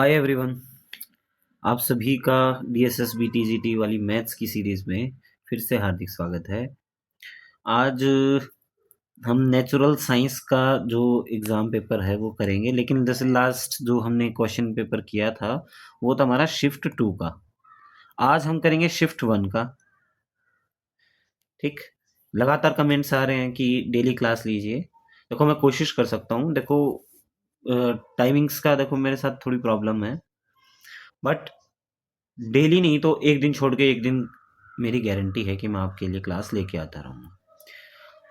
Hi everyone. आप सभी का डीएसएस बीटीजीटी वाली मैथ्स की सीरीज में फिर से हार्दिक स्वागत है। आज हम नेचुरल साइंस का जो एग्ज़ाम पेपर है वो करेंगे, लेकिन जैसे लास्ट जो हमने क्वेश्चन पेपर किया था वो था हमारा शिफ्ट 2 का। आज हम करेंगे शिफ्ट 1 का। ठीक, लगातार कमेंट्स आ रहे हैं कि डेली क्लास लीजिए। देखो मैं कोशिश कर सकता हूँ। देखो टाइमिंग्स का देखो मेरे साथ थोड़ी प्रॉब्लम है, बट डेली नहीं तो एक दिन छोड़ के एक दिन मेरी गारंटी है कि मैं आपके लिए क्लास लेके आता रहूँगा।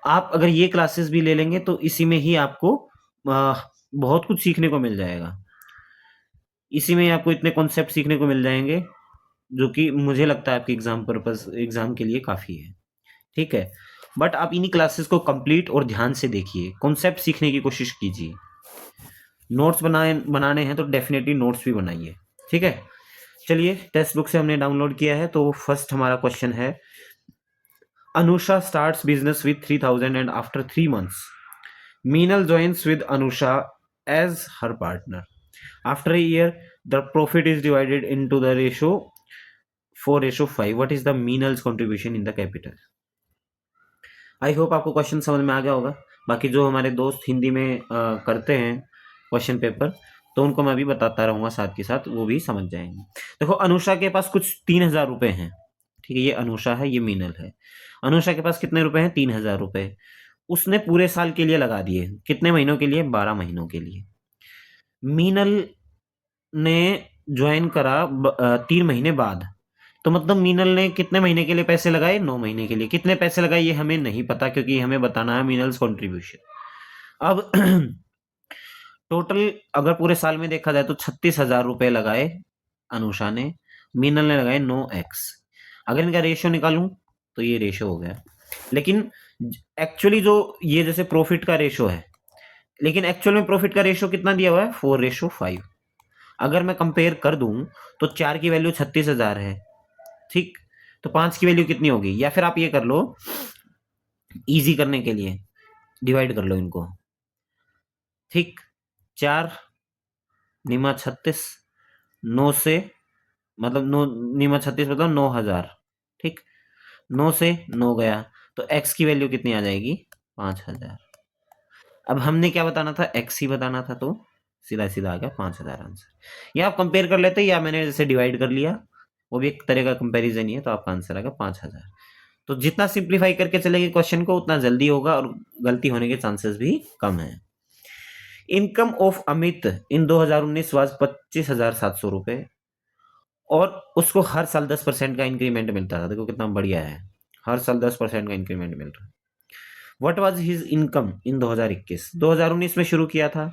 आप अगर ये क्लासेस भी ले लेंगे तो इसी में ही आपको बहुत कुछ सीखने को मिल जाएगा। इसी में आपको इतने कॉन्सेप्ट सीखने को मिल जाएंगे जो कि मुझे लगता है आपके एग्जाम के लिए काफ़ी है। ठीक है, बट आप इन्हीं क्लासेस को कंप्लीट और ध्यान से देखिए, कॉन्सेप्ट सीखने की कोशिश कीजिए। नोट्स बनाने हैं तो डेफिनेटली नोट्स भी बनाइए। ठीक है, चलिए टेक्स्ट बुक से हमने डाउनलोड किया है तो फर्स्ट हमारा क्वेश्चन है, Anusha starts business with 3,000 and after 3 months, Meenal joins with Anusha as her partner. After a year, the profit is divided into the ratio 4:5. What is the Meenal's contribution in the capital? I hope आपको question समझ में आ गया होगा। बाकी जो हमारे दोस्त हिंदी में करते हैं क्वेश्चन पेपर, तो उनको मैं भी बताता रहूँगा साथ के साथ, वो भी समझ जाएंगे। देखो अनुषा के पास कुछ 3,000 रुपये हैं। ठीक है, ये अनुषा है, ये मीनल है। अनुषा के पास कितने रुपए हैं? 3,000 रुपये। उसने पूरे साल के लिए लगा दिए। कितने महीनों के लिए? 12 महीनों के लिए। मीनल ने ज्वाइन करा 3 महीने बाद, तो मतलब मीनल ने कितने महीने के लिए पैसे लगाए? 9 महीने के लिए। कितने पैसे लगाए ये हमें नहीं पता, क्योंकि हमें बताना है मीनल्स कॉन्ट्रीब्यूशन। अब टोटल अगर पूरे साल में देखा जाए तो 36,000 रुपये लगाए अनुषा ने, मीनल ने लगाए 9x। अगर इनका रेशियो निकालूं तो ये रेशियो हो गया। लेकिन एक्चुअली जो ये जैसे प्रॉफिट का रेशियो है, लेकिन एक्चुअल में प्रॉफिट का रेशियो कितना दिया हुआ है? 4:5। अगर मैं कंपेयर कर दूं तो 4 की वैल्यू 36,000 है। ठीक, तो 5 की वैल्यू कितनी होगी? या फिर आप ये कर लो, इजी करने के लिए डिवाइड कर लो इनको। ठीक, 4 निमा 36, 9 से मतलब 9 निमा 36 मतलब 9,000। ठीक, 9 से 9 गया तो x की वैल्यू कितनी आ जाएगी? 5,000। अब हमने क्या बताना था? x ही बताना था, तो सीधा सीधा आ गया 5,000 आंसर। या आप कंपेयर कर लेते, या मैंने जैसे डिवाइड कर लिया, वो भी एक तरह का कंपैरिजन ही है, तो आपका आंसर आ गया 5,000। तो जितना सिंप्लीफाई करके चलेंगे क्वेश्चन को उतना जल्दी होगा और गलती होने के चांसेस भी कम है। Income of Amit in 2019 was 25,700 रुपए, और उसको हर साल 10% का इंक्रीमेंट मिलता था। देखो कितना बढ़िया है, हर साल 10% का इंक्रीमेंट मिल रहा है। What was his income in 2021? 2019 में शुरू किया था,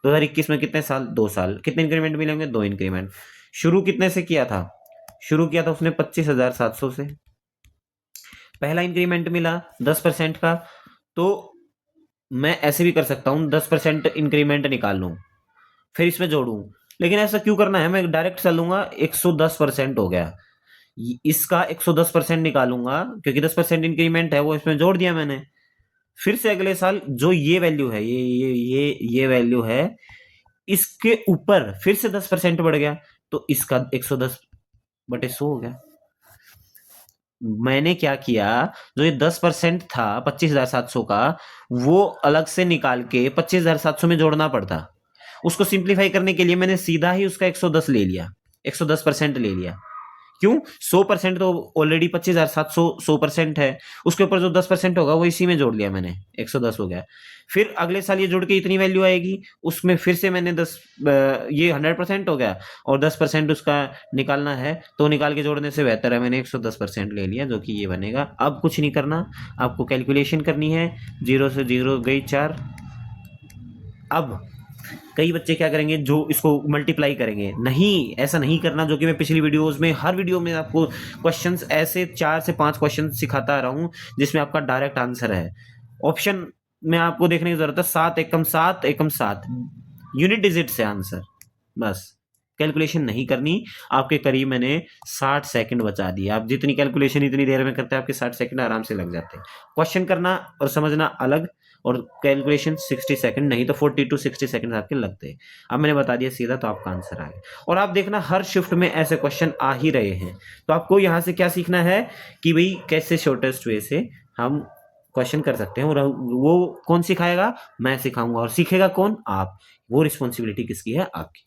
2021 में कितने साल? 2 साल। कितने इंक्रीमेंट मिलेंगे? 2 इंक्रीमेंट। शुरू कितने से किया था? शुरू किया था उसने 25,700 से। पहला इंक्रीमेंट मिला 10% का, तो मैं ऐसे भी कर सकता हूँ, 10% इंक्रीमेंट निकाल लूँ फिर इसमें जोड़ूं। लेकिन ऐसा क्यों करना है? मैं डायरेक्ट चलूंगा, 110% हो गया, इसका 110% निकालूंगा क्योंकि 10% इंक्रीमेंट है, वो इसमें जोड़ दिया मैंने। फिर से अगले साल जो ये वैल्यू है, ये वैल्यू है, इसके ऊपर फिर से 10% बढ़ गया, तो इसका 110/100 हो गया। मैंने क्या किया, जो ये 10% था 25,700 का, वो अलग से निकाल के 25,700 में जोड़ना पड़ता। उसको सिंप्लीफाई करने के लिए मैंने सीधा ही उसका 110 ले लिया, 110% ले लिया। क्यों? 100% तो ऑलरेडी 25,700 100% है, उसके ऊपर जो 10% होगा वो इसी में जोड़ लिया मैंने, 110 हो गया। फिर अगले साल ये जुड़ के इतनी वैल्यू आएगी, उसमें फिर से मैंने ये 100% हो गया और 10% उसका निकालना है, तो निकाल के जोड़ने से बेहतर है मैंने 110% ले लिया, जो कि ये बनेगा। अब कुछ नहीं करना, आपको कैलकुलेशन करनी है। 0 से 0 गई 4। अब कई बच्चे क्या करेंगे, जो इसको मल्टीप्लाई करेंगे। नहीं, ऐसा नहीं करना, जो कि मैं पिछली वीडियोस में हर वीडियो में आपको क्वेश्चंस ऐसे 4 से 5 क्वेश्चन सिखाता आ रहा हूं जिसमें आपका डायरेक्ट आंसर है। ऑप्शन में आपको देखने की जरूरत है, 7 एकम 7 एकम 7 यूनिट डिजिट से आंसर, बस कैलकुलेशन नहीं करनी। आपके करीब मैंने 60 सेकंड बचा दिए। आप जितनी कैलकुलेशन इतनी देर में करते हैं, आपके 60 सेकंड आराम से लग जाते हैं। क्वेश्चन करना और समझना अलग, और कैलकुलेशन 60 सेकंड नहीं तो 40 to 60 सेकंड आपके लगते हैं। अब मैंने बता दिया सीधा, तो आपका आंसर आ गया। और आप देखना हर शिफ्ट में ऐसे क्वेश्चन आ ही रहे हैं, तो आपको यहाँ से क्या सीखना है कि भाई कैसे शॉर्टेस्ट वे से हम क्वेश्चन कर सकते हैं। और वो कौन सिखाएगा? मैं सिखाऊंगा। और सीखेगा कौन? आप। वो रिस्पॉन्सिबिलिटी किसकी है? आपकी।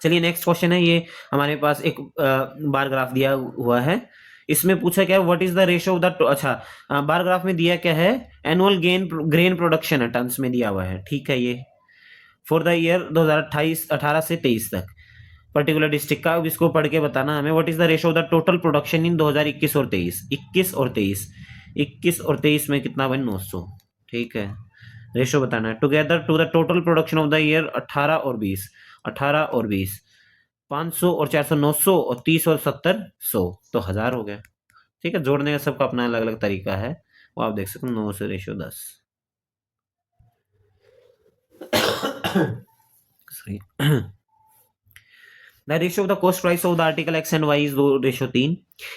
चलिए नेक्स्ट क्वेश्चन है, ये हमारे पास एक बार ग्राफ दिया हुआ है। इसमें पूछा क्या, what is the ratio of the, अच्छा बार ग्राफ में दिया क्या है, एनुअल ग्रेन प्रोडक्शन है, टन्स में दिया हुआ है, ठीक है। ये फॉर द ईयर 2018 से 23 तक पर्टिकुलर डिस्ट्रिक्ट का। अब इसको पढ़ के बताना हमें, what is the ratio of the total production in 2021 और 23। 21 और 23 में कितना बने? 900, ठीक है। रेशियो बताना है together to the total production of the year 18 और 20, 500 और 400 900 और 30 और 70 100, तो 1000 हो गया। ठीक है, जोड़ने का सबका अपना अलग अलग तरीका है, वो आप देख सकते हो। 9 से ratio 10 sorry. The ratio of the cost price of the article X and Y is ratio 3.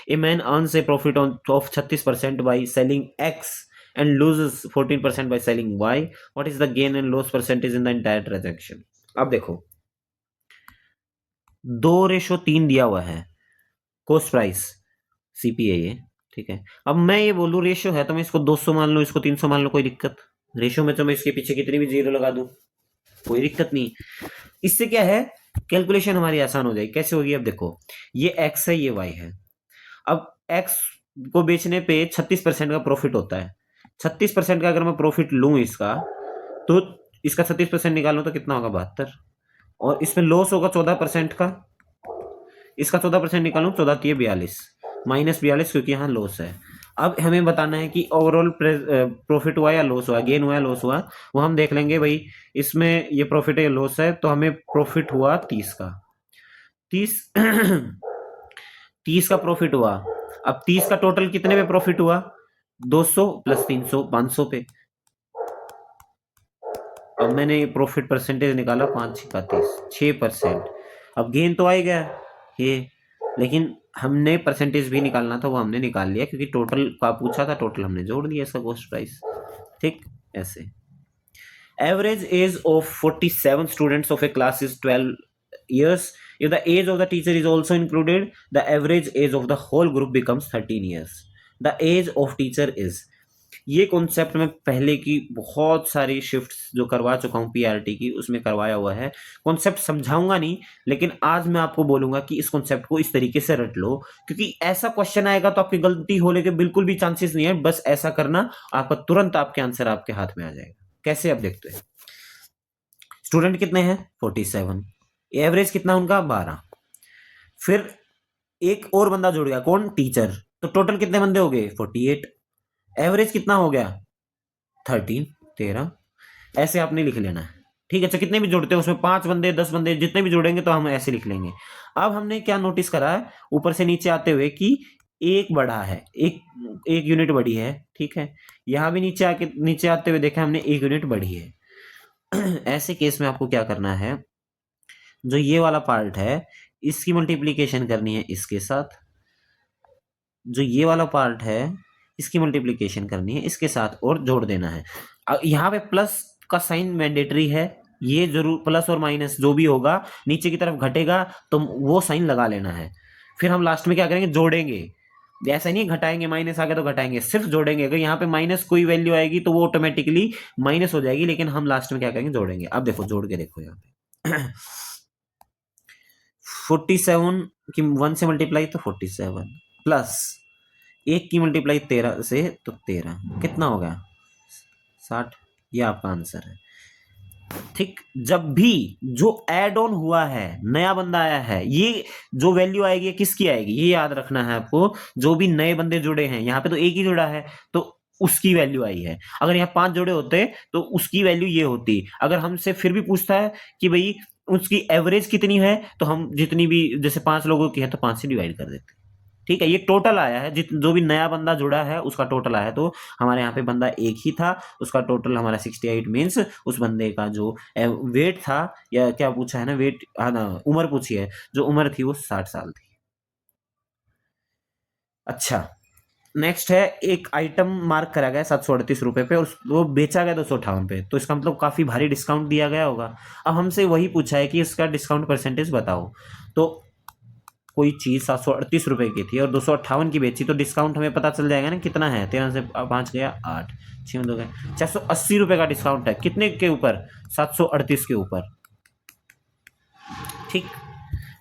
A man earns a profit of 36% by selling X and loses 14% by selling Y. What is the gain and loss percentage in the entire transaction? अब देखो 2:3 दिया हुआ है cost price CPA ये, ठीक है। अब मैं ये बोलूं रेशियो है तो मैं इसको 200 मान लूं, इसको 300 मान लूं, कोई दिक्कत? रेशियो में तो मैं इसके पीछे कितनी भी जीरो लगा दूं, कोई दिक्कत नहीं। इससे क्या है, कैलकुलेशन हमारी आसान हो जाएगी। कैसे होगी? अब देखो ये x है, ये y है। अब x को बेचने पे 36% का प्रॉफिट होता है। 36% का अगर मैं प्रॉफिट लूं इसका, तो इसका 36% निकालूं तो कितना होगा? 72। और इसमें लॉस होगा 14% का, इसका 14% निकालूं, 14 42 -42, क्योंकि यहाँ लॉस है। अब हमें बताना है कि ओवरऑल प्रॉफिट हुआ या लॉस हुआ, गेन हुआ या लॉस हुआ, वो हम देख लेंगे। भाई इसमें ये प्रॉफिट है या लॉस है, तो हमें प्रॉफिट हुआ 30 का, 30 30 का प्रॉफिट हुआ। अब 30 का टोटल कितने पे प्रॉफिट हुआ? 200 + 300 500 पे। अब मैंने प्रॉफिट परसेंटेज निकाला, 5 6 30 6%। अब गेन तो आएगा ये, लेकिन हमने परसेंटेज भी निकालना था, वो हमने निकाल लिया, क्योंकि टोटल का पूछा था, टोटल हमने जोड़ दिया इसका कॉस्ट प्राइस। ठीक, ऐसे। Average age of 47 students of A class is 12 years. If the age of the teacher is also included, the average age of the whole group becomes 13 years. The age of teacher is, ये concept में पहले की बहुत सारी shifts जो करवा चुका हूँ पीआरटी की, उसमें करवाया हुआ है। कॉन्सेप्ट समझाऊंगा नहीं, लेकिन आज मैं आपको बोलूंगा कि इस कॉन्सेप्ट को इस तरीके से रट लो, क्योंकि ऐसा क्वेश्चन आएगा तो आपकी गलती होने के बिल्कुल भी चांसेस नहीं है। बस ऐसा करना, आपका तुरंत आपके आंसर आपके हाथ में आ जाएगा। कैसे? अब देखते हैं। स्टूडेंट कितने हैं? 47। एवरेज कितना उनका? 12। फिर एक और बंदा जुड़ गया, कौन? टीचर। तो टोटल कितने बंदे हो गए? 48। एवरेज कितना हो गया? 13। ऐसे आपने लिख लेना है, ठीक है। अच्छा, कितने भी जोड़ते हैं उसमें 5 बंदे 10 बंदे जितने भी जोड़ेंगे तो हम ऐसे लिख लेंगे। अब हमने क्या नोटिस करा है ऊपर से नीचे आते हुए कि एक बढ़ा है, एक यूनिट बढ़ी है, ठीक है। यहां भी नीचे आते हुए देखा हमने 1 यूनिट बढ़ी है। ऐसे केस में आपको क्या करना है, जो ये वाला पार्ट है इसकी मल्टीप्लीकेशन करनी है इसके साथ, जो ये वाला पार्ट है इसकी मल्टीप्लीकेशन करनी है इसके साथ, और जोड़ देना है। यहाँ पे प्लस का साइन मैंडेटरी है, ये जरूर प्लस और माइनस जो भी होगा नीचे की तरफ घटेगा तो वो साइन लगा लेना है। फिर हम लास्ट में क्या करेंगे? जोड़ेंगे। ऐसा नहीं घटाएंगे, माइनस आ गया तो घटाएंगे, सिर्फ जोड़ेंगे। अगर यहाँ पे माइनस कोई वैल्यू आएगी तो वो ऑटोमेटिकली माइनस हो जाएगी, लेकिन हम लास्ट में क्या करेंगे? जोड़ेंगे। अब देखो जोड़ के देखो, यहाँ पे 47 की 1 से मल्टीप्लाई तो 47, प्लस 1 की मल्टीप्लाई 13 से तो 13, कितना हो गया? 60। ये आपका आंसर है। ठीक, जब भी जो ऐड ऑन हुआ है, नया बंदा आया है, ये जो वैल्यू आएगी किसकी आएगी? ये याद रखना है आपको। जो भी नए बंदे जुड़े हैं, यहाँ पे तो एक ही जुड़ा है तो उसकी वैल्यू आई है। अगर यहाँ 5 जुड़े होते तो उसकी वैल्यू ये होती। अगर हमसे फिर भी पूछता है कि भाई उसकी एवरेज कितनी है, तो हम जितनी भी, जैसे 5 लोगों की है तो 5 से डिवाइड कर देते। ठीक है, ये टोटल आया है, जो भी नया बंदा जुड़ा है उसका टोटल आया है। तो हमारे यहाँ पे बंदा एक ही था, उसका टोटल हमारा 68 मीन्स उस बंदे का जो वेट था, या क्या पूछा है ना, वेट, हाँ ना, उम्र पूछी है, जो उम्र थी वो 60 साल थी। अच्छा, नेक्स्ट है, एक आइटम मार्क करा गया 738 रुपये पे और वो बेचा गया 258 पे, तो इसका मतलब काफ़ी भारी डिस्काउंट दिया गया होगा। अब हमसे वही पूछा है कि इसका डिस्काउंट परसेंटेज बताओ। तो कोई चीज़ 738 रुपये की थी और 258 की बेची, तो डिस्काउंट हमें पता चल जाएगा ना कितना है। 13 से 5 गया 8, 6 में 2 गए 480 रुपये का डिस्काउंट है। कितने के ऊपर? 738 के ऊपर। ठीक,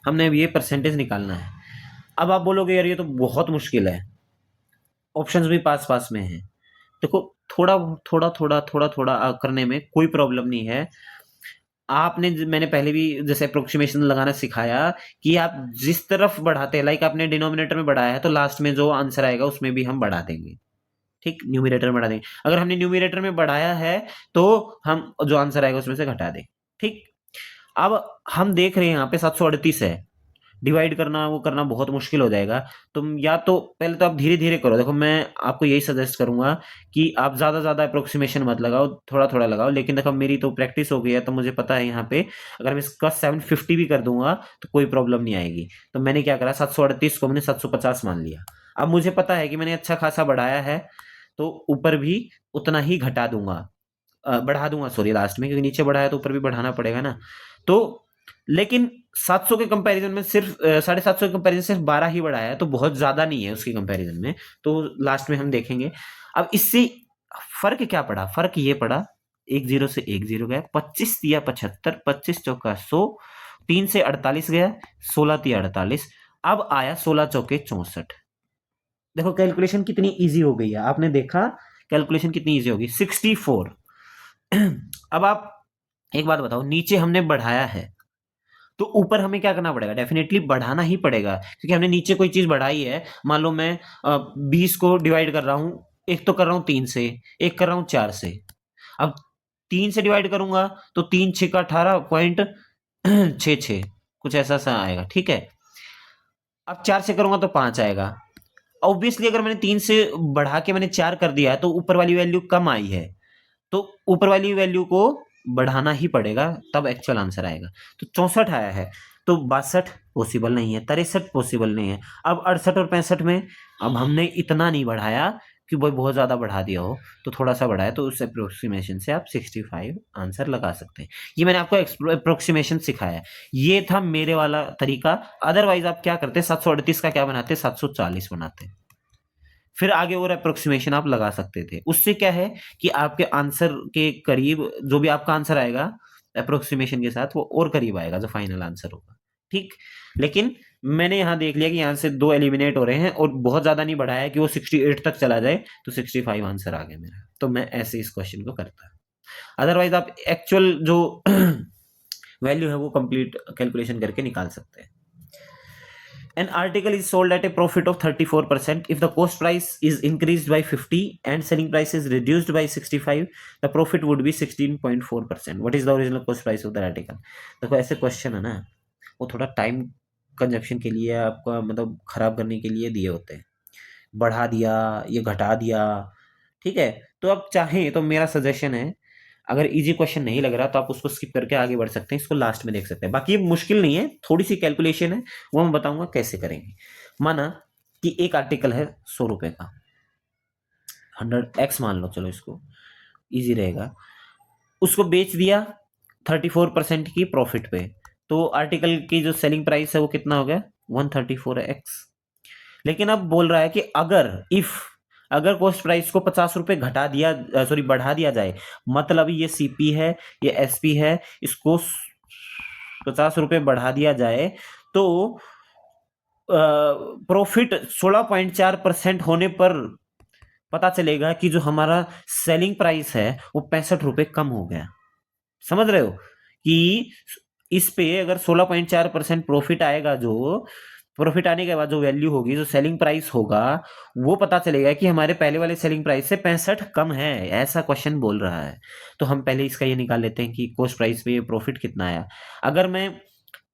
हमने अब ये परसेंटेज निकालना है। अब आप बोलोगे यार ये तो बहुत मुश्किल है, ऑप्शंस भी पास पास में हैं। देखो, थोड़ा थोड़ा थोड़ा थोड़ा थोड़ा करने में कोई प्रॉब्लम नहीं है। आपने मैंने पहले भी जैसे अप्रोक्सीमेशन लगाना सिखाया कि आप जिस तरफ बढ़ाते हैं, लाइक आपने डिनोमिनेटर में बढ़ाया है तो लास्ट में जो आंसर आएगा उसमें भी हम बढ़ा देंगे। ठीक, न्यूमिनेटर में बढ़ा देंगे। अगर हमने न्यूमिनेटर में बढ़ाया है तो हम जो आंसर आएगा उसमें से घटा दें। ठीक, अब हम देख रहे हैं यहाँ पे 738 है, डिवाइड करना वो करना बहुत मुश्किल हो जाएगा। तुम या तो पहले तो आप धीरे धीरे करो। देखो, मैं आपको यही सजेस्ट करूंगा कि आप ज़्यादा ज़्यादा अप्रोक्सीमेशन मत लगाओ, थोड़ा थोड़ा लगाओ। लेकिन देखो, मेरी तो प्रैक्टिस हो गई है तो मुझे पता है यहाँ पे अगर मैं इसका 750 भी कर दूंगा तो कोई प्रॉब्लम नहीं आएगी। तो मैंने क्या करा, 738 को मैंने 750 मान लिया। अब मुझे पता है कि मैंने अच्छा खासा बढ़ाया है, तो ऊपर भी उतना ही घटा दूंगा, बढ़ा दूंगा सॉरी लास्ट में, क्योंकि नीचे बढ़ाया तो ऊपर भी बढ़ाना पड़ेगा ना। तो लेकिन 700 के कंपैरिजन में सिर्फ 750 के कंपैरिजन सिर्फ 12 ही बढ़ाया है, तो बहुत ज्यादा नहीं है उसके कंपैरिजन में। तो लास्ट में हम देखेंगे। अब इससे फर्क क्या पड़ा? फर्क ये पड़ा, एक जीरो से एक जीरो गया, 25 दिया 75, 25 चौका 100, 3 से 48 गया, 16 दिया 48, अब आया 16 चौके 64। देखो कैलकुलेशन कितनी इजी हो गई है, आपने देखा कैलकुलेशन कितनी इजी होगी, 64। अब आप एक बात बताओ, नीचे हमने बढ़ाया है तो ऊपर हमें क्या करना पड़ेगा? डेफिनेटली बढ़ाना ही पड़ेगा, क्योंकि हमने नीचे कोई चीज बढ़ाई है। मान लो मैं 20 को डिवाइड कर रहा हूं, एक तो कर रहा हूं 3 से, एक कर रहा हूं 4 से। अब 3 से डिवाइड करूंगा तो 3 6 का 18.66 कुछ ऐसा सा आएगा। ठीक है, अब 4 से करूंगा तो 5 आएगा। ऑब्वियसली अगर मैंने 3 से बढ़ा के मैंने 4 कर दिया है तो ऊपर वाली वैल्यू कम आई है, तो ऊपर वाली वैल्यू को बढ़ाना ही पड़ेगा, तब एक्चुअल आंसर आएगा। तो 64 आया है, तो 62 पॉसिबल नहीं है, 63 पॉसिबल नहीं है। अब 68 और 65 में अब हमने इतना नहीं बढ़ाया कि भाई बहुत ज्यादा बढ़ा दिया हो, तो थोड़ा सा बढ़ाया, तो उस अप्रोक्सीमेशन से आप 65 आंसर लगा सकते हैं। ये मैंने आपको अप्रोक्सीमेशन सिखाया है, ये था मेरे वाला तरीका। अदरवाइज आप क्या करते? 738 का क्या बनाते? 740 बनाते, फिर आगे और अप्रोक्सीमेशन आप लगा सकते थे। उससे क्या है कि आपके आंसर के करीब जो भी आपका आंसर आएगा अप्रोक्सीमेशन के साथ, वो और करीब आएगा जो फाइनल आंसर होगा। ठीक, लेकिन मैंने यहां देख लिया कि यहां से 2 एलिमिनेट हो रहे हैं और बहुत ज्यादा नहीं बढ़ाया कि वो 68 तक चला जाए, तो 65 आंसर आ गया मेरा। तो मैं ऐसे इस क्वेश्चन को करता। अदरवाइज आप एक्चुअल जो वैल्यू है वो कंप्लीट कैलकुलेशन करके निकाल सकते हैं। An article is sold at a profit of 34%. If the cost price is increased by 50 and selling price is reduced by 65, the profit would be 16.4%. What is the original cost price of the article? देखो ऐसे question है ना, वो थोड़ा time consumption के लिए, आपका मतलब खराब करने के लिए दिए होते हैं। बढ़ा दिया, ये घटा दिया। ठीक है, तो आप चाहें तो मेरा सजेशन है, अगर इजी क्वेश्चन नहीं लग रहा तो आप उसको स्किप करके आगे बढ़ सकते हैं, इसको लास्ट में देख सकते हैं। बाकी ये मुश्किल नहीं है, थोड़ी सी कैलकुलेशन है, वो मैं बताऊंगा कैसे करेंगे। माना कि एक आर्टिकल है 100 रुपए का, 100x मान लो, चलो इसको इजी रहेगा। उसको बेच दिया 34% की प्रॉफिट पे, तो आर्टिकल की जो सेलिंग प्राइस है वो कितना हो गया? 134x। लेकिन अब बोल रहा है कि अगर कॉस्ट प्राइस को 50 रुपए घटा दिया, सॉरी बढ़ा दिया जाए, मतलब ये सीपी है, ये एसपी है, इसको 50 रुपए बढ़ा दिया जाए, तो प्रॉफिट 16.4% होने पर पता चलेगा कि जो हमारा सेलिंग प्राइस है वो 65 रुपए कम हो गया। समझ रहे हो कि इस पे अगर 16.4% प्रॉफिट आएगा, जो प्रॉफिट आने के बाद जो वैल्यू होगी, जो सेलिंग प्राइस होगा, वो पता चलेगा कि हमारे पहले वाले सेलिंग प्राइस से 65 कम है, ऐसा क्वेश्चन बोल रहा है। तो हम पहले इसका ये निकाल लेते हैं कि कॉस्ट प्राइस पे ये प्रॉफिट कितना आया। अगर मैं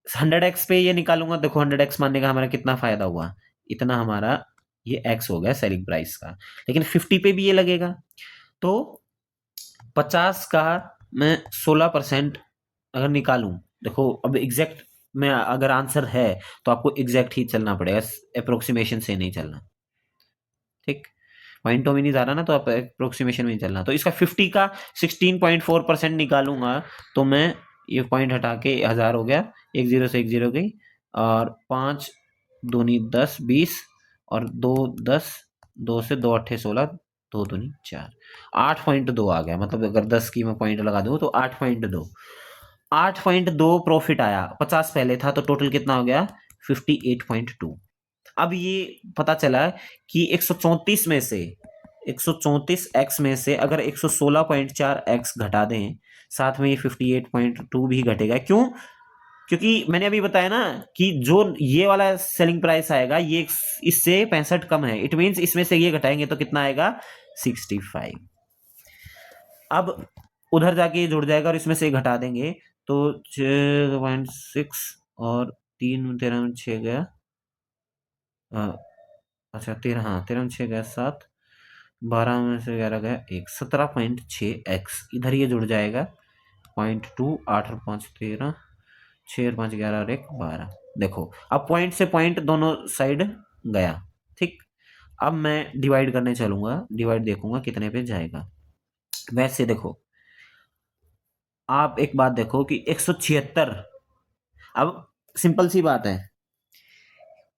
100x पे ये निकालूंगा, देखो 100x मानने का हमारा कितना फायदा हुआ, इतना हमारा ये x हो गया सेलिंग प्राइस का। लेकिन 50 पे भी ये लगेगा, तो 50 का मैं 16% अगर निकालूं, देखो अब एग्जैक्ट में अगर आंसर है तो आपको एग्जैक्ट ही चलना पड़ेगा, अप्रोक्सीमेशन से नहीं चलना। ठीक, पॉइंटों में नहीं जा रहा ना, तो आप अप्रोक्सीमेशन में ही चलना। तो इसका 50 का 16.4% निकालूंगा तो मैं ये पॉइंट हटा के 1000 हो गया, एक जीरो से एक जीरो गई, और 5 दूनी 10 20 और 2 10, 2 से 2 अट्ठे 16, 2 दूनी 4, 8.2 आ गया। मतलब अगर 10 की मैं पॉइंट लगा दूं तो 8.2, 8.2 प्रॉफिट आया। 50 पहले था तो टोटल कितना हो गया, 58.2। अब ये पता चला कि 134 में से 134x में से अगर 116.4x घटा दें, साथ में ये 58.2 भी घटेगा। क्यों? क्योंकि मैंने अभी बताया ना कि जो ये वाला सेलिंग प्राइस आएगा ये इससे 65 कम है। इट मीन्स इसमें से ये घटाएंगे तो कितना आएगा, 65। अब उधर जाके ये जुड़ जाएगा और इसमें से घटा देंगे तो 6.6 और 3 13 में 6 गया, अच्छा 13, हाँ 13 में 6 गया 7, 12 में से 11 गया 1, 17.6x इधर ये जुड़ जाएगा। 0.2, 8 और 5 13, 6 और 5 11 और 1 12। देखो अब पॉइंट से पॉइंट दोनों साइड गया। ठीक, अब मैं डिवाइड करने चलूंगा, डिवाइड देखूंगा कितने पे जाएगा। वैसे देखो आप एक बात देखो कि 176, अब सिंपल सी बात है,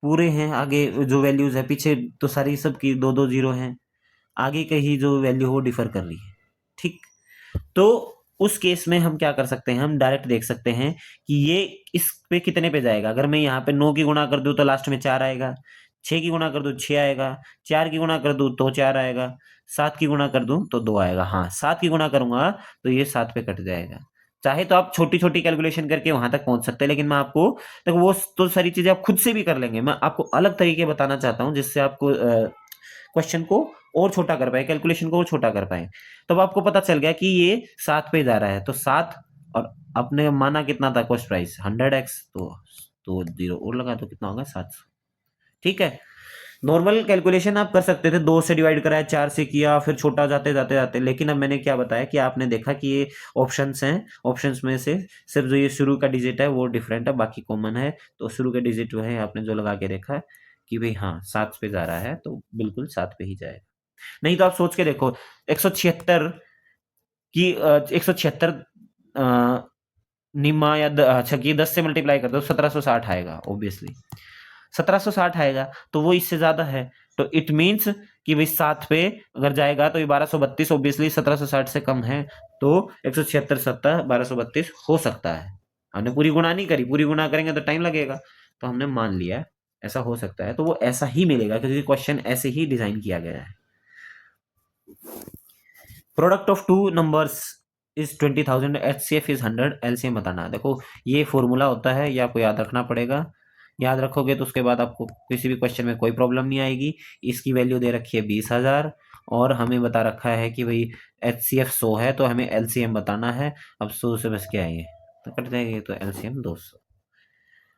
पूरे हैं आगे जो वैल्यूज है, पीछे तो सारी सब की दो दो जीरो हैं, आगे का ही जो वैल्यू वो डिफर कर रही है। ठीक, तो उस केस में हम क्या कर सकते हैं, हम डायरेक्ट देख सकते हैं कि ये इस पे कितने पे जाएगा। अगर मैं यहाँ पे 9 की गुणा कर दूं तो लास्ट में 4 आएगा, 6 की गुणा कर दूं 6 आएगा, 4 की गुणा कर दूं तो 4 आएगा, 7 की गुणा कर दूं तो 2 आएगा। हाँ 7 की गुणा करूंगा तो ये 7 पे कट जाएगा। चाहे तो आप छोटी छोटी कैलकुलेशन करके वहां तक पहुंच सकते हैं, लेकिन मैं आपको, देखो वो तो सारी चीजें आप खुद से भी कर लेंगे, मैं आपको अलग तरीके बताना चाहता हूँ जिससे आपको क्वेश्चन को और छोटा कर पाए, कैलकुलेशन को और छोटा कर पाए। तब आपको पता चल गया कि ये 7 पे जा रहा है तो 7, और आपने माना कितना था कॉस्ट प्राइस 100x, तो जीरो और लगा तो कितना होगा 700। ठीक है, नॉर्मल कैलकुलेशन आप कर सकते थे, 2 से डिवाइड कराया, 4 से किया, फिर छोटा जाते जाते जाते, लेकिन अब मैंने क्या बताया कि आपने देखा कि ये ऑप्शंस हैं, ऑप्शंस में से सिर्फ जो ये शुरू का डिजिट है वो डिफरेंट है, बाकी कॉमन है। तो शुरू का डिजिट जो है आपने जो लगा के देखा कि भाई हाँ 7 पे जा रहा है तो बिल्कुल 7 पे ही जाएगा। नहीं तो आप सोच के देखो 176 की 176 निम्मा या अच्छा कि 10 से मल्टीप्लाई कर दो 1760 आएगा, ऑब्वियसली 1760 आएगा, तो वो इससे ज्यादा है। तो इट मीन्स कि भाई 7 पे अगर जाएगा तो ये 1232 ऑब्वियसली 1760 से कम है, तो 176 सत्ता 1232 हो सकता है। हमने पूरी गुणा नहीं करी, पूरी गुणा करेंगे तो टाइम लगेगा, तो हमने मान लिया ऐसा हो सकता है, तो वो ऐसा ही मिलेगा क्योंकि क्वेश्चन ऐसे ही डिजाइन किया गया है। Product of two numbers is 20,000, HCF is 100, LCM बताना है। देखो ये फॉर्मूला होता है, ये आपको याद रखना पड़ेगा। याद रखोगे तो उसके बाद आपको किसी भी क्वेश्चन में कोई प्रॉब्लम नहीं आएगी। इसकी वैल्यू दे रखी है 20,000 और हमें बता रखा है कि भाई HCF 100 है तो हमें LCM बताना है। अब 100 से बस क्या है, तो कट जाएगी, तो LCM 200।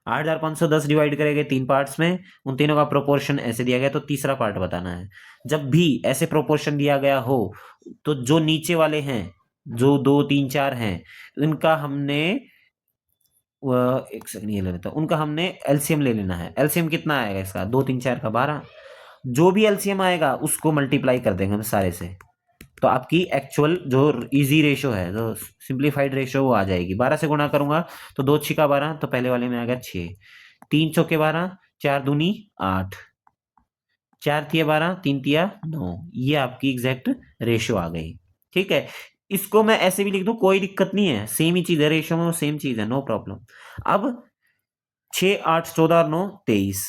8,510 डिवाइड करेंगे 3 पार्ट्स में, उन तीनों का प्रोपोर्शन ऐसे दिया गया तो तीसरा पार्ट बताना है। जब भी ऐसे प्रोपोर्शन दिया गया हो तो जो नीचे वाले हैं, जो 2 3 4 हैं, इनका हमने एक सेकंड ये ले लेता हूं, उनका हमने एलसीएम ले लेना है। एलसीएम कितना आएगा इसका, 2 3 4 का 12। जो भी एलसीएम आएगा उसको मल्टीप्लाई कर देंगे हम सारे से, तो आपकी एक्चुअल जो इजी रेशो है, जो सिंप्लीफाइड रेशो, वो आ जाएगी। 12 से गुणा करूंगा तो 2 6 का 12, तो पहले वाले में आ गया 6, 3 चौके 12, 4 दूनी 8, 4 तिया 12, 3 तिया 9, ये आपकी एग्जैक्ट रेशो आ गई। ठीक है, इसको मैं ऐसे भी लिख दूं कोई दिक्कत नहीं है, सेम ही चीज है, रेशो में वो सेम चीज है, नो प्रॉब्लम। अब 6 8 14 और 9 23,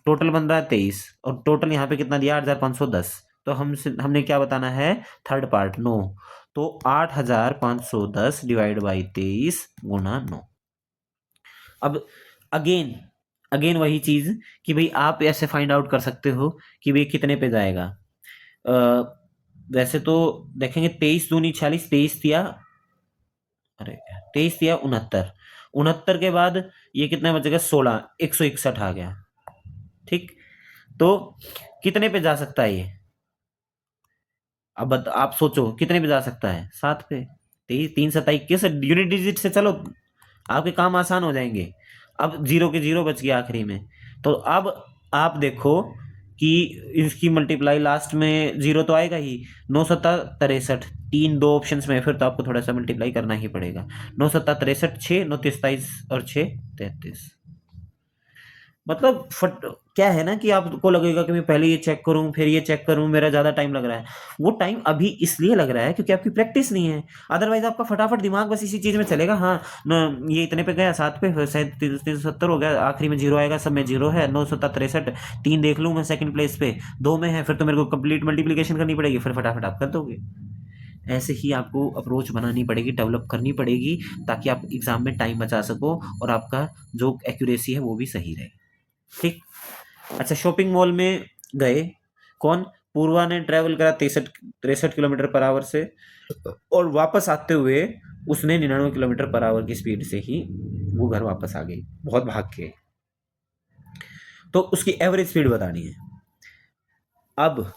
टोटल बन रहा है 23, और टोटल यहाँ पे कितना दिया 8,510। तो हमने क्या बताना है, थर्ड पार्ट 9, तो 8,510 डिवाइड बाई 23 गुना 9। अब अगेन अगेन वही चीज कि भाई आप ऐसे फाइंड आउट कर सकते हो कि भाई कितने पे जाएगा। वैसे तो देखेंगे 23 दूनी 46, 23 दिया, अरे 23 दिया 69, 69 के बाद ये कितने बचेगा 16, 161 आ गया। ठीक, तो कितने पे जा सकता है ये, अब आप सोचो कितने पे जा सकता है, 7 पे। 23 3 7 21 यूनिट डिजिट से चलो, आपके काम आसान हो जाएंगे। अब जीरो के जीरो बच गया आखिरी में। तो अब आप देखो कि इसकी मल्टीप्लाई लास्ट में 0 तो आएगा ही। 9 सत्ता 63, 3 2 ऑप्शंस में फिर तो आपको थोड़ा सा मल्टीप्लाई करना ही पड़ेगा। 9 सत्ता 63, 6 9 27 और 6 33। मतलब फट क्या है ना कि आपको लगेगा कि मैं पहले ये चेक करूं फिर ये चेक करूं, मेरा ज़्यादा टाइम लग रहा है। वो टाइम अभी इसलिए लग रहा है क्योंकि आपकी प्रैक्टिस नहीं है। अदरवाइज आपका फटाफट दिमाग बस इसी चीज़ में चलेगा, हाँ ये इतने पे गया, 7 पे शायद 370 हो गया, आखिरी में 0 आएगा, सब में 0 है, 9 सत्ता 63, 3 देख लूँ मैं सेकंड प्लेस पे, 2 में है, फिर तो मेरे को कंप्लीट मल्टीप्लीकेशन करनी पड़ेगी, फिर फटाफट आप कर दोगे। ऐसे ही आपको अप्रोच बनानी पड़ेगी, डेवलप करनी पड़ेगी, ताकि आप एग्जाम में टाइम बचा सको और आपका जो एक्यूरेसी है वो भी सही रहे। ठीक। अच्छा, शॉपिंग मॉल में गए, कौन? पूर्वा ने ट्रेवल करा 63 किलोमीटर पर आवर से, और वापस आते हुए उसने 99 किलोमीटर पर आवर की स्पीड से ही वो घर वापस आ गई, बहुत भाग के। तो उसकी एवरेज स्पीड बतानी है। अब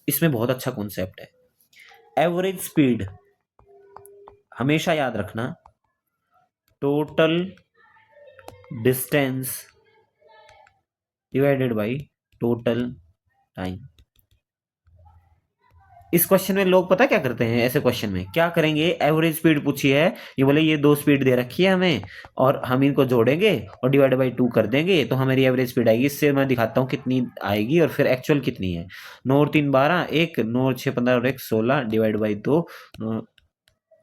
इसमें बहुत अच्छा कॉन्सेप्ट है। एवरेज स्पीड हमेशा याद रखना, total distance divided by total time. इस क्वेश्चन में लोग पता क्या करते हैं, ऐसे क्वेश्चन में क्या करेंगे, एवरेज स्पीड पूछी है, ये बोले ये 2 स्पीड दे रखी है हमें और हम इनको जोड़ेंगे और डिवाइड बाई 2 कर देंगे तो हमारी एवरेज स्पीड आएगी। इससे मैं दिखाता हूँ कितनी आएगी और फिर एक्चुअल कितनी है। 9 और 3 12, 1 9 और 6 15 और 1 16 डिवाइड बाई 2,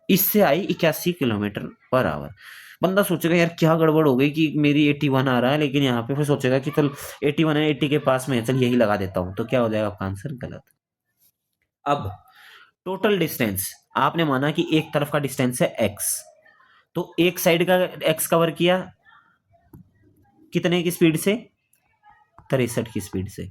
इससे आई 81 किलोमीटर पर आवर। बंदा सोचेगा यार क्या गड़बड़ हो गई कि मेरी 81 आ रहा है, लेकिन यहाँ पे फिर सोचेगा कि चल 81 है, 80 के पास में है, चल यही लगा देता हूँ, तो क्या हो जाएगा आपका आंसर गलत। अब टोटल डिस्टेंस आपने माना कि एक तरफ का डिस्टेंस है x, तो एक साइड का x कवर किया कितने की स्पीड से? 63 की स्पीड से।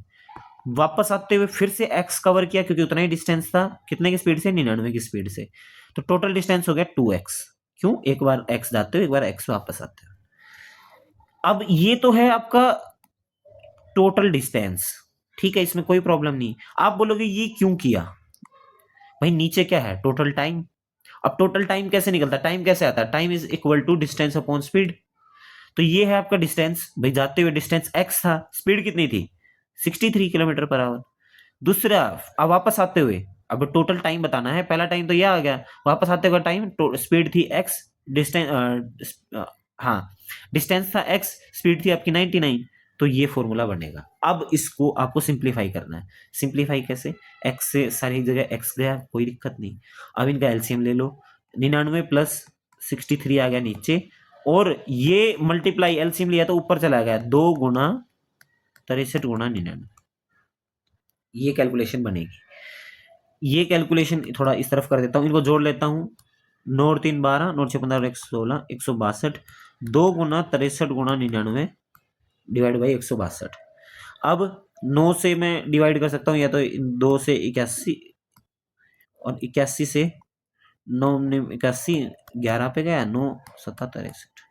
वापस आते हुए फिर से x कवर किया क्योंकि उतना ही डिस्टेंस था, कितने की स्पीड से? 99 की स्पीड से। तो टोटल डिस्टेंस हो गया 2x। क्यों? एक बार x जाते हुए एक बार x वापस आते हुए। अब ये तो है आपका टोटल डिस्टेंस, ठीक है, इसमें कोई प्रॉब्लम नहीं। आप बोलोगे ये क्यों किया? भाई नीचे क्या है? Total time. अब टोटल टाइम कैसे निकलता है, टाइम कैसे आता है? Time is equal to distance upon speed. तो ये है आपका डिस्टेंस, भाई जाते हुए डिस्टेंस x था, स्पीड कितनी थी? 63 किलोमीटर पर आवर। दूसरा, अब वापस आते हुए अब टोटल टाइम बताना है, पहला टाइम तो यह आ गया, वापस आते हुए टाइम स्पीड थी x, डिस्टेंस हाँ डिस्टेंस था x, स्पीड थी आपकी 99, तो ये फॉर्मूला बनेगा। अब इसको आपको सिंप्लीफाई करना है। सिंप्लीफाई कैसे? x से सारी जगह x गया, कोई दिक्कत नहीं। अब इनका एलसीएम ले लो, 99 प्लस 63 आ गया नीचे, और ये मल्टीप्लाई एलसीएम लिया तो ऊपर चला गया, 2 गुना 63 गुना 99, ये कैलकुलेशन बनेगी। ये कैलकुलेशन थोड़ा इस तरफ कर देता हूँ, इनको जोड़ लेता हूँ। 9 और 3 12, 9 और 6 15 1 16, 162, 2 गुना 63 गुना 99 डिवाइड बाई 162। अब 9 से मैं डिवाइड कर सकता हूँ, या तो 2 से 81 और 81 से 9 81, 11 पे गया, 9 7 63,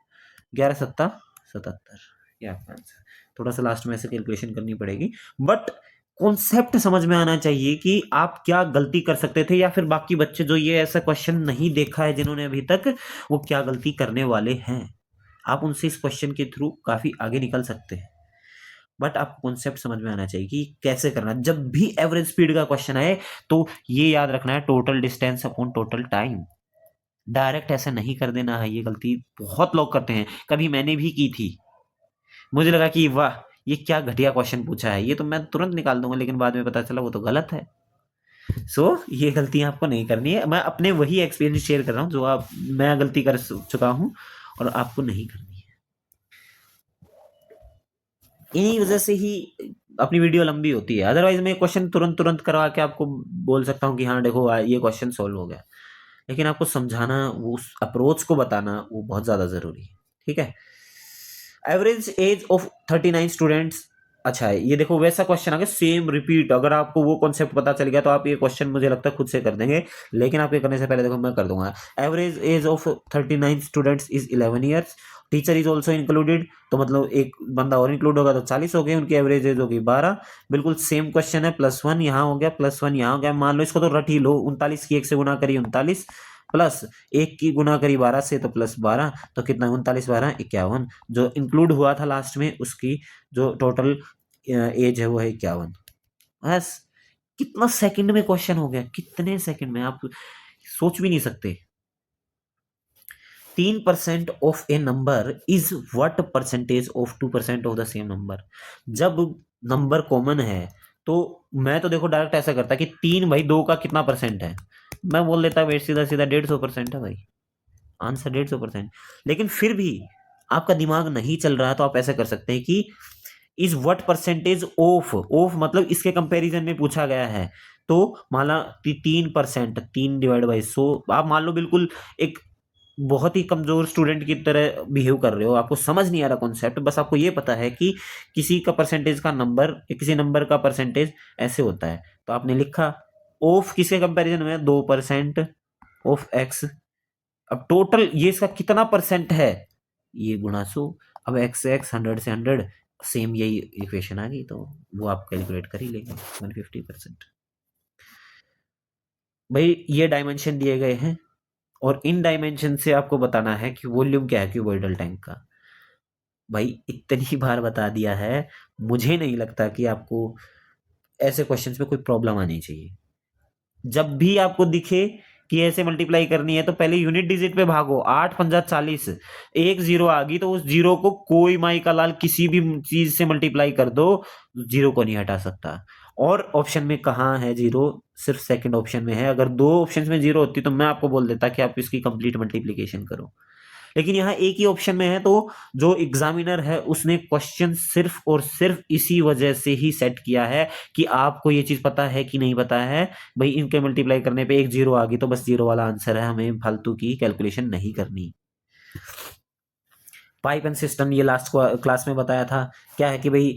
11 7 77, ये आपका आंसर। थोड़ा सा लास्ट में ऐसे कैलकुलेशन करनी पड़ेगी, बट कॉन्सेप्ट समझ में आना चाहिए कि आप क्या गलती कर सकते थे, या फिर बाकी बच्चे जो ये ऐसा क्वेश्चन नहीं देखा है जिन्होंने अभी तक, वो क्या गलती करने वाले हैं। आप उनसे इस क्वेश्चन के थ्रू काफी आगे निकल सकते हैं, बट आपको कॉन्सेप्ट समझ में आना चाहिए कि कैसे करना। जब भी एवरेज स्पीड का क्वेश्चन आए तो ये याद रखना है, total distance upon total time. Direct ऐसा नहीं कर देना है, ये गलती बहुत लोग करते हैं, कभी मैंने भी की थी। मुझे लगा कि वाह ये क्या घटिया क्वेश्चन पूछा है, ये तो मैं तुरंत निकाल दूंगा, लेकिन बाद में पता चला वो तो गलत है। ये गलतियां आपको नहीं करनी है। मैं अपने वही एक्सपीरियंस शेयर कर रहा हूँ जो मैं गलती कर चुका हूँ, और आपको नहीं करनी है। इन्हीं वजह से ही अपनी वीडियो लंबी होती है, अदरवाइज मैं क्वेश्चन तुरंत तुरंत करवा के आपको बोल सकता हूँ कि हाँ देखो ये क्वेश्चन सॉल्व हो गया, लेकिन आपको समझाना, वो अप्रोच को बताना, वो बहुत ज्यादा जरूरी है। ठीक है। Average age of 39 students. अच्छा है, ये देखो वैसा क्वेश्चन आ गया सेम रिपीट। अगर आपको वो कॉन्सेप्ट पता चल गया तो आप ये क्वेश्चन मुझे लगता है खुद से कर देंगे, लेकिन आपके करने से पहले देखो मैं कर दूंगा। Average age of 39 students is 11 years, teacher is also included, तो मतलब एक बंदा और इंक्लूड होगा तो 40 हो गए, उनकी एवरेज एज होगी 12। बिल्कुल सेम क्वेश्चन है, +1 यहाँ हो गया, +1 यहाँ हो गया। मान लो इसको तो रट ही लो, 39 की 1 से गुना करी 39, प्लस 1 की गुना करी 12 से तो +12, तो कितना? 39 12 51। जो इंक्लूड हुआ था लास्ट में उसकी जो टोटल एज है वो है 51। बस कितना सेकंड में क्वेश्चन हो गया, कितने सेकंड में, आप सोच भी नहीं सकते। 3% of A number is what percentage of 2% of the same number. जब नंबर कॉमन है तो मैं तो देखो डायरेक्ट ऐसा करता कि 3/2 का कितना परसेंट है, मैं बोल देता भाई सीधा सीधा 150% है भाई, आंसर 150%। लेकिन फिर भी आपका दिमाग नहीं चल रहा तो आप ऐसा कर सकते हैं कि is what percentage of, of मतलब इसके कंपैरिजन में पूछा गया है। तो मान ला 3%, 3/100, आप मान लो बिल्कुल एक बहुत ही कमजोर स्टूडेंट की तरह बिहेव कर रहे हो, आपको समझ नहीं आ रहा कॉन्सेप्ट, बस आपको ये पता है कि किसी का परसेंटेज का नंबर, किसी नंबर का परसेंटेज ऐसे होता है, तो आपने लिखा ऑफ किसके कंपैरिजन में, 2% ऑफ एक्स। अब टोटल ये इसका कितना परसेंट है, ये गुणा 100। अब एक्स एक्स 100 से 100, सेम यही इक्वेशन आ गई, तो वो आप कैलकुलेट कर ही लेंगे 150%। भाई ये डायमेंशन दिए गए हैं और इन डायमेंशन से आपको बताना है कि वॉल्यूम क्या है क्यूबॉइडल टैंक का। भाई इतनी बार बता दिया है, मुझे नहीं लगता कि आपको ऐसे क्वेश्चंस में कोई प्रॉब्लम आनी चाहिए। जब भी आपको दिखे कि ऐसे मल्टीप्लाई करनी है तो पहले यूनिट डिजिट पे भागो, 8×5 = 40, एक जीरो आ गई तो उस जीरो को कोई माई का लाल किसी भी चीज से मल्टीप्लाई कर दो, जीरो को नहीं हटा सकता। और ऑप्शन में कहाँ है जीरो, सिर्फ सेकंड ऑप्शन में है। अगर दो ऑप्शन में जीरो होती तो मैं आपको बोल देता कि आप इसकी कंप्लीट मल्टीप्लीकेशन करो, लेकिन यहाँ एक ही ऑप्शन में है, तो जो एग्जामिनर है उसने क्वेश्चन सिर्फ और सिर्फ इसी वजह से ही सेट किया है कि आपको ये चीज पता है कि नहीं पता है। भाई इनके मल्टीप्लाई करने पे एक जीरो आ गई तो बस जीरो वाला आंसर है, हमें फालतू की कैलकुलेशन नहीं करनी। पाइप एंड सिस्टम ये लास्ट क्लास में बताया था, क्या है कि भाई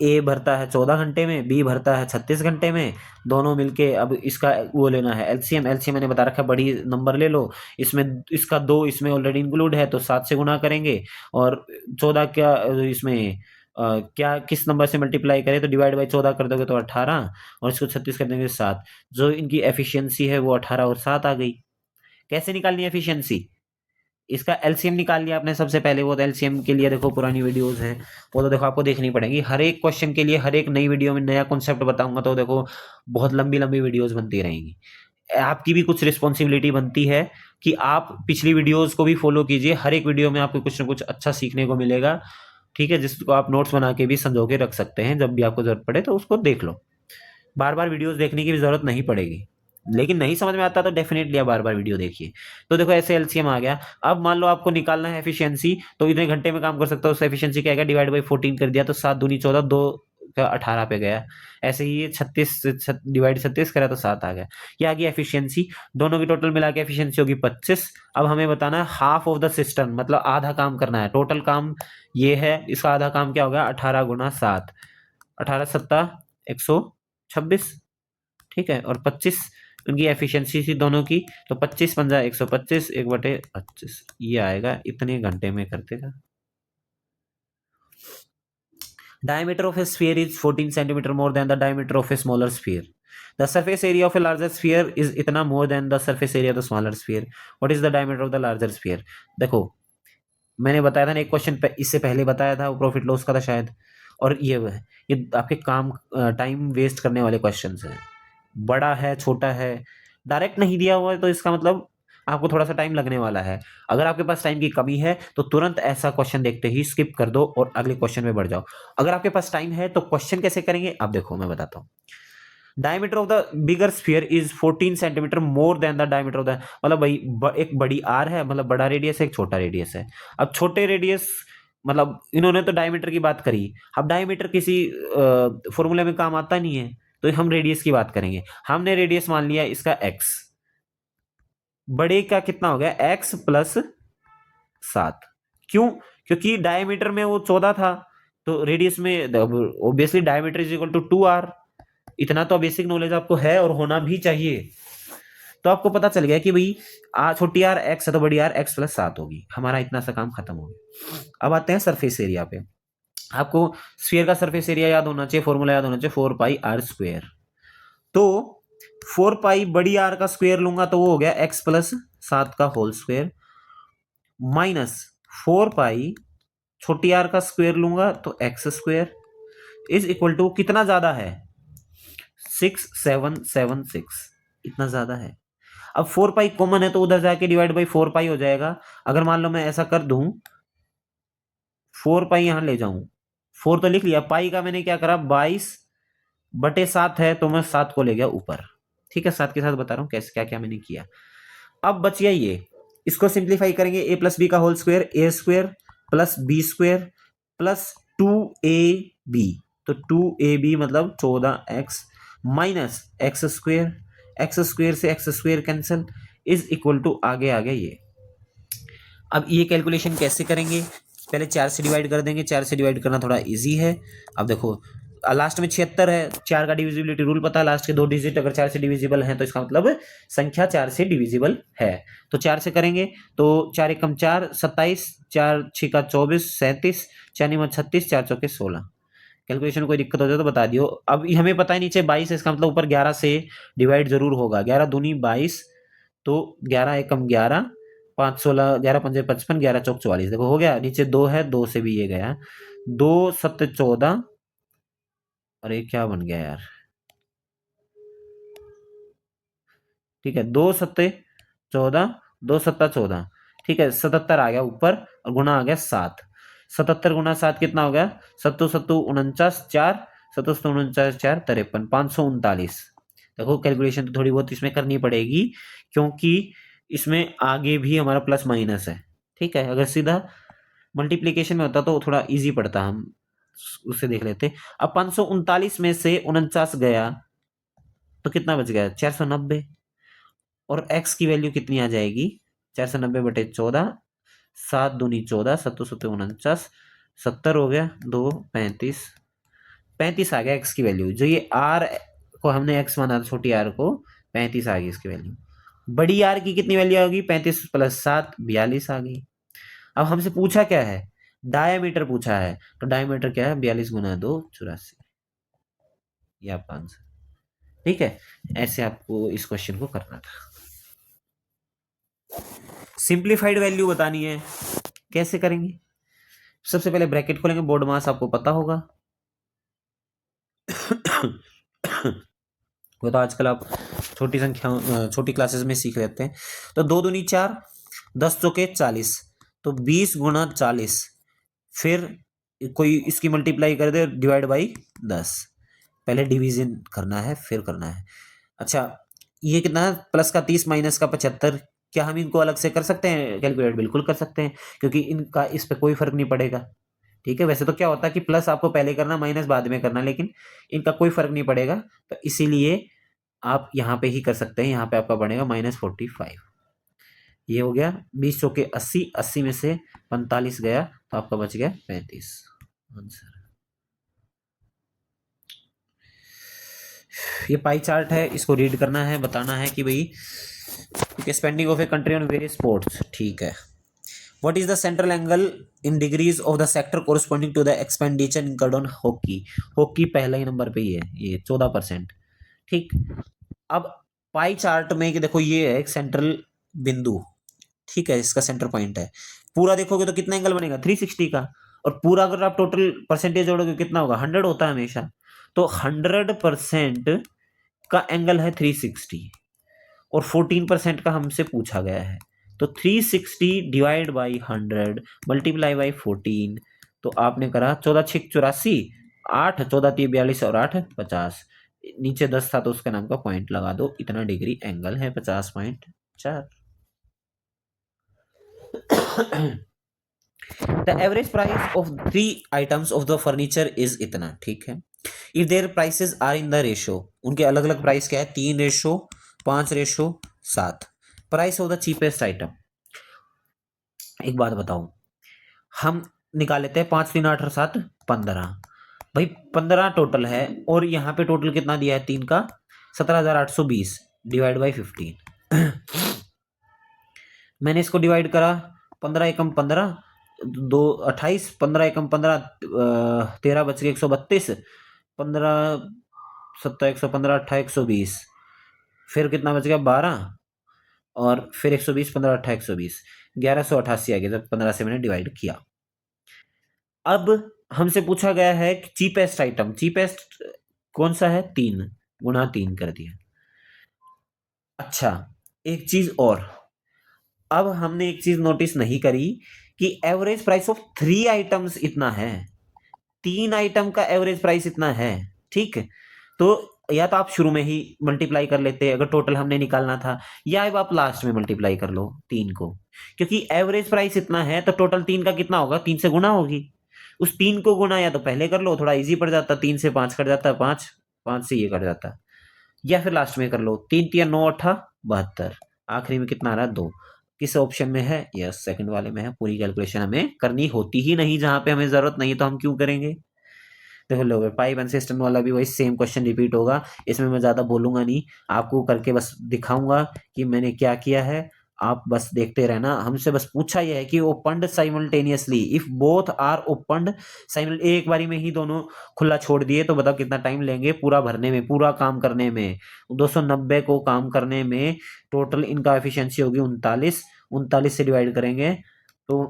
ए भरता है 14 घंटे में, बी भरता है 36 घंटे में, दोनों मिलके अब इसका वो लेना है एलसीएम। एलसीएम मैंने बता रखा है, बड़ी नंबर ले लो, इसमें इसका 2 इसमें ऑलरेडी इंक्लूड है तो 7 से गुणा करेंगे, और 14 क्या इसमें क्या किस नंबर से मल्टीप्लाई करें, तो डिवाइड बाई 14 कर दोगे तो 18, और इसको 36 कर देंगे 7। जो इनकी एफिशिएंसी है वो 18 और 7 आ गई। कैसे निकालनी है एफिशिएंसी, इसका एलसीएम निकाल लिया आपने सबसे पहले। वो तो एलसीएम के लिए देखो पुरानी वीडियोस हैं, वो तो देखो आपको देखनी पड़ेगी। हर एक क्वेश्चन के लिए हर एक नई वीडियो में नया कॉन्सेप्ट बताऊंगा, तो देखो बहुत लंबी लंबी वीडियोस बनती रहेंगी। आपकी भी कुछ रिस्पॉन्सिबिलिटी बनती है कि आप पिछली वीडियोस को भी फॉलो कीजिए, हर एक वीडियो में आपको कुछ ना कुछ अच्छा सीखने को मिलेगा, ठीक है, जिसको आप नोट्स बना के भी संजो के रख सकते हैं, जब भी आपको जरूरत पड़े तो उसको देख लो। बार बार वीडियोस देखने की भी जरूरत नहीं पड़ेगी, लेकिन नहीं समझ में आता तो डेफिनेटली आप बार बार वीडियो देखिए। तो देखो ऐसे एलसीएम आ गया। अब मान लो आपको निकालना है एफिशिएंसी, तो इतने घंटे में काम कर सकता हो, उस एफिशिएंसी क्या आएगा, डिवाइड बाई 14 कर दिया तो 7 दूनी 14, 2 का 18 पे गया। ऐसे ही ये 36 डिवाइड 36 करा तो 7 आ गया, ये आ गया एफिशिएंसी। दोनों की टोटल मिला के एफिशिएंसी होगी 25। अब हमें बताना है हाफ ऑफ द सिस्टम, मतलब आधा काम करना है। टोटल काम ये है, इसका आधा काम क्या होगा, 18×7, 18×7 126, ठीक है, और 25 उनकी एफिशिएंसी थी दोनों की, तो 25×125, 1/25, ये आएगा, इतने घंटे में कर देगा। Diameter of a sphere is 14 centimeter more than the diameter of a smaller sphere. The surface area of a larger sphere is इतना more than the surface area of the smaller sphere. What is the diameter of the larger sphere? देखो मैंने बताया था ना, एक question इससे पहले बताया था, वो प्रॉफिट लॉस का था शायद, और ये वो है, ये आपके काम टाइम वेस्ट करने वाले क्वेश्चन हैं। बड़ा है छोटा है, डायरेक्ट नहीं दिया हुआ है तो इसका मतलब आपको थोड़ा सा टाइम लगने वाला है। अगर आपके पास टाइम की कमी है तो तुरंत ऐसा क्वेश्चन देखते ही स्किप कर दो और अगले क्वेश्चन में बढ़ जाओ। अगर आपके पास टाइम है तो क्वेश्चन कैसे करेंगे, आप देखो मैं बताता हूँ। Diameter of the bigger sphere is 14 centimetre more than the diameter of the, मतलब भाई एक बड़ी आर है, मतलब बड़ा रेडियस है, एक छोटा रेडियस है। अब छोटे रेडियस मतलब इन्होंने तो डायमीटर की बात करी, अब डायमीटर किसी फॉर्मूले में काम आता नहीं है, तो हम रेडियस की बात करेंगे। हमने रेडियस मान लिया इसका एक्स, बड़े का कितना हो गया, x+7। क्यों, क्योंकि डायमीटर में वो 14 था, तो रेडियस में obviously diameter is equal to 2r। इतना तो बेसिक नॉलेज आपको है और होना भी चाहिए। तो आपको पता चल गया कि भाई छोटी आर एक्स है तो बड़ी आर x+7 होगी, हमारा इतना सा काम खत्म हो गया। अब आते हैं सरफेस एरिया पे। आपको स्फीयर का सरफेस एरिया याद होना चाहिए, फॉर्मूला याद होना चाहिए, 4πr²। तो 4π बड़ी आर का स्क्वायर लूंगा तो वो हो गया x+7 का होल स्क्वायर, माइनस 4π छोटी आर का स्क्वायर लूंगा तो x² इज इक्वल टू कितना ज्यादा है, 6776, इतना ज्यादा है। अब 4 पाई कॉमन है तो उधर जाके डिवाइड बाई 4 पाई हो जाएगा। अगर मान लो मैं ऐसा कर दूं, 4 पाई यहां ले जाऊं, 4 तो लिख लिया, पाई का मैंने क्या करा, 22/7 है तो मैं 7 को ले गया ऊपर। ठीक है, 7 के साथ बता रहा हूं कैसे क्या क्या मैंने किया। अब बच गया ये, इसको सिंप्लीफाई करेंगे, ए प्लस बी का whole square, A square plus B square plus 2ab, तो 2ab मतलब 14x माइनस एक्स स्क्वायर से X square cancel, is equal to आगे आ गया ये। अब ये कैलकुलेशन कैसे करेंगे, पहले 4 से डिवाइड कर देंगे, 4 से डिवाइड करना थोड़ा इजी है। अब देखो लास्ट में 76 है, 4 का डिविजिबिलिटी रूल पता है, लास्ट के 2 डिजिट अगर 4 से डिविजिबल हैं तो इसका मतलब संख्या 4 से डिविजिबल है। तो 4 से करेंगे तो 4 एकम 4 27, 4 6 24 37, 4 9 36, 4 चौके 16। कैलकुलेशन कोई दिक्कत हो जाए तो बता दियो। अब हमें पता है नीचे 22 है, इसका मतलब ऊपर 11 से डिवाइड जरूर होगा, 11 दूनी 22, तो 11 एकम 11, 5 16, 11 पंजे 55, 11 चौक 44, देखो हो गया। नीचे 2 है, 2 से भी ये गया, 2 7 14, और ये क्या बन गया यार, ठीक है, 2 7 14, 2 7 14, ठीक है, 77 आ गया ऊपर, और गुना आ गया 7, 77 गुना 7 कितना हो गया, 7 7 49, 4 7 7 49 4 53, 539। देखो कैलकुलेशन तो थोड़ी बहुत इसमें करनी पड़ेगी, क्योंकि इसमें आगे भी हमारा प्लस माइनस है। ठीक है, अगर सीधा मल्टीप्लीकेशन में होता तो थोड़ा इजी पड़ता, हम उसे देख लेते। अब 539 में से 49 गया तो कितना बच गया, 490, और x की वैल्यू कितनी आ जाएगी, 490/14, 7 दूनी 14, 7 7 49, 70 हो गया, 2 35, 35 आ गया x की वैल्यू। जो ये r को हमने x माना था, छोटी r को, 35 आ गई इसकी वैल्यू। बड़ी r की कितनी वैल्यू आ गई, 35 + 7 42 आ गई। अब हमसे पूछा क्या है, डायमीटर पूछा है, तो डायमीटर क्या है, 42 × 2 84, ये आपका आंसर। ठीक है, ऐसे आपको इस क्वेश्चन को करना था। सिंप्लीफाइड वैल्यू बतानी है, कैसे करेंगे, सबसे पहले ब्रैकेट खोलेंगे, बोर्ड मास आपको पता होगा वो तो आजकल आप छोटी संख्या छोटी क्लासेस में सीख लेते हैं। तो 2 दूनी 4, 10 चौके 40, तो 20 × 40, फिर कोई इसकी मल्टीप्लाई कर दे, डिवाइड बाई 10, पहले डिवीजन करना है फिर करना है। अच्छा, ये कितना है, प्लस का 30 माइनस का 75, क्या हम इनको अलग से कर सकते हैं कैलकुलेट, बिल्कुल कर सकते हैं, क्योंकि इनका इस पे कोई फर्क नहीं पड़ेगा। ठीक है, वैसे तो क्या होता है कि प्लस आपको पहले करना, माइनस बाद में करना, लेकिन इनका कोई फर्क नहीं पड़ेगा, तो इसीलिए आप यहाँ पे ही कर सकते हैं। यहाँ पे आपका बनेगा -45, ये हो गया। 20 चौके 80, 80 में से 45 गया तो आपका बच गया 35 आंसर। ये पाई चार्ट है, इसको रीड करना है, बताना है कि भाई spending of a country on various sports. ठीक है, what is the central angle in degrees of the sector corresponding to the expenditure incurred on hockey. Hockey पहला ही नंबर पे ही है, ये 14%। ठीक, अब पाई चार्ट में कि देखो ये है एक सेंट्रल बिंदु, ठीक है, इसका सेंटर पॉइंट है। पूरा देखोगे तो कितना एंगल बनेगा, 360 का, और पूरा अगर आप टोटल परसेंटेज जोड़ोगे कितना होगा, 100 होता है हमेशा, तो 100% का एंगल है 360, और 14% का हमसे पूछा गया है, तो 360 डिवाइड बाई 100 मल्टीप्लाई बाई 14, तो आपने करा 14 6 84, 8 14 3 42, और 8 50, नीचे 10 था तो उसके नाम का पॉइंट लगा दो, इतना डिग्री एंगल है 50.4। The average price of 3 items of the furniture is इतना। ठीक है, if there prices are in the ratio, उनके अलग अलग प्राइस क्या है, 3:5:7। Price of the cheapest item, एक बात बताओ, हम निकाल लेते हैं 5 3 8 और 7 15, भाई 15 टोटल है, और यहाँ पे टोटल कितना दिया है 3 का, 17,820 डिवाइड बाई 15। मैंने इसको डिवाइड करा, 15 एकम 15, 2 28, 15 एकम 15, 13 बच गए 132, 15 7 115, 28 120, फिर कितना बच गया 12, और फिर 120, 15 18 120, 1188 आ गया जब 15 से मैंने डिवाइड किया। अब हमसे पूछा गया है कि चीपेस्ट आइटम, चीपेस्ट कौन सा है, 3, गुणा 3 कर दिया। अच्छा, एक चीज और, अब हमने एक चीज नोटिस नहीं करी कि एवरेज प्राइस ऑफ 3 आइटम्स इतना है, 3 आइटम का एवरेज प्राइस इतना है, ठीक है। तो या तो आप शुरू में ही मल्टीप्लाई कर लेते अगर टोटल हमने निकालना था, या अब आप लास्ट में मल्टीप्लाई कर लो 3 को, क्योंकि एवरेज प्राइस इतना है तो टोटल 3 का कितना होगा, 3 से गुना होगी। उस 3 को गुना या तो पहले कर लो, थोड़ा इजी पड़ जाता, 3 से 5 कट जाता, 5 5 से ये कट जाता, या फिर लास्ट में कर लो, 3 तिया 9 8 72, आखिरी में कितना आ रहा है 2। किस ऑप्शन में है, यस सेकंड वाले में है। पूरी कैलकुलेशन हमें करनी होती ही नहीं, जहां पे हमें जरूरत नहीं तो हम क्यों करेंगे। देखो लो, पाइप एंड सिस्टम वाला भी वही सेम क्वेश्चन रिपीट होगा, इसमें मैं ज्यादा बोलूंगा नहीं, आपको करके बस दिखाऊंगा कि मैंने क्या किया है, आप बस देखते रहना। हमसे बस पूछा यह है कि opened simultaneously if both are opened simul, एक बारी में ही दोनों खुला छोड़ दिए तो बताओ कितना टाइम लेंगे पूरा भरने में, पूरा काम करने में। 290 को काम करने में टोटल इनका एफिशिएंसी होगी 39, 39 से डिवाइड करेंगे तो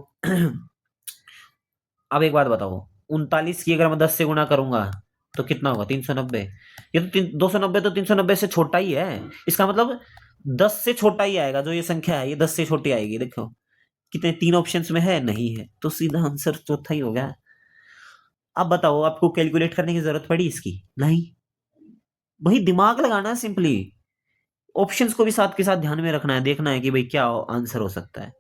अब एक बात बताओ, 39 की अगर मैं 10 से गुणा करूंगा तो कितना होगा, 390। ये तो 290 तो 390 से छोटा ही है, इसका मतलब 10 से छोटा ही आएगा, जो ये संख्या है ये 10 से छोटी आएगी। देखो कितने, 3 ऑप्शंस में है, नहीं है, तो सीधा आंसर चौथा ही हो गया। अब बताओ, आपको कैलकुलेट करने की जरूरत पड़ी इसकी, नहीं, वही दिमाग लगाना है सिंपली, ऑप्शंस को भी साथ के साथ ध्यान में रखना है, देखना है कि भाई क्या आंसर हो सकता है।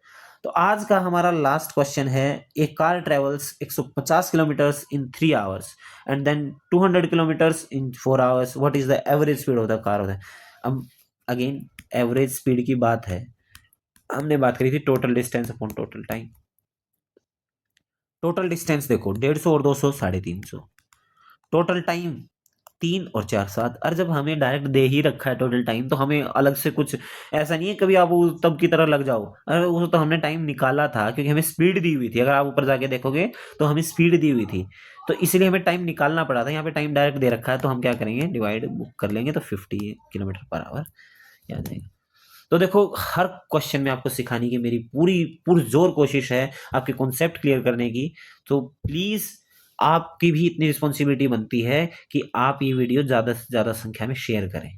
तो आज का हमारा लास्ट क्वेश्चन है, a car travels 150 kilometres in 3 hours and then 200 kilometres in 4 hours, what is the average speed of the car. अब अगेन एवरेज स्पीड की बात है, हमने बात करी थी total distance upon total time. Total distance देखो 150 और 200 350, टोटल टाइम 3 और 4 7। और जब हमें डायरेक्ट दे ही रखा है टोटल टाइम, तो हमें अलग से कुछ ऐसा नहीं है कभी आप तब की तरह लग जाओ, अरे वो तो हमने टाइम निकाला था क्योंकि हमें स्पीड दी हुई थी, अगर आप ऊपर जाके देखोगे तो हमें स्पीड दी हुई थी, तो इसलिए हमें टाइम निकालना पड़ा था। यहाँ पे टाइम डायरेक्ट दे रखा है तो हम क्या करेंगे, डिवाइड बुक कर लेंगे तो 50 किलोमीटर पर आवर आ जाएगा। तो देखो हर क्वेश्चन में आपको सिखाने की मेरी पूरी पुरजोर कोशिश है, आपके कॉन्सेप्ट क्लियर करने की। तो प्लीज आपकी भी इतनी रिस्पॉन्सिबिलिटी बनती है कि आप ये वीडियो ज्यादा से ज्यादा संख्या में शेयर करें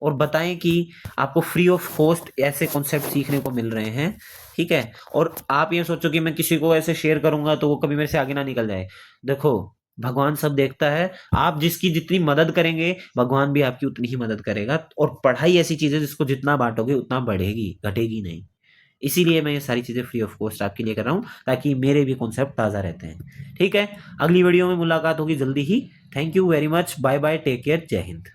और बताएं कि आपको फ्री ऑफ कॉस्ट ऐसे कॉन्सेप्ट सीखने को मिल रहे हैं, ठीक है। और आप ये सोचो कि मैं किसी को ऐसे शेयर करूंगा तो वो कभी मेरे से आगे ना निकल जाए। देखो भगवान सब देखता है, आप जिसकी जितनी मदद करेंगे भगवान भी आपकी उतनी ही मदद करेगा। और पढ़ाई ऐसी चीज है जिसको जितना बांटोगे उतना बढ़ेगी, घटेगी नहीं। इसीलिए मैं ये सारी चीजें फ्री ऑफ कॉस्ट आपके लिए कर रहा हूँ, ताकि मेरे भी कॉन्सेप्ट ताजा रहते हैं, ठीक है। अगली वीडियो में मुलाकात होगी जल्दी ही। Thank you very much, bye bye, take care, जय हिंद।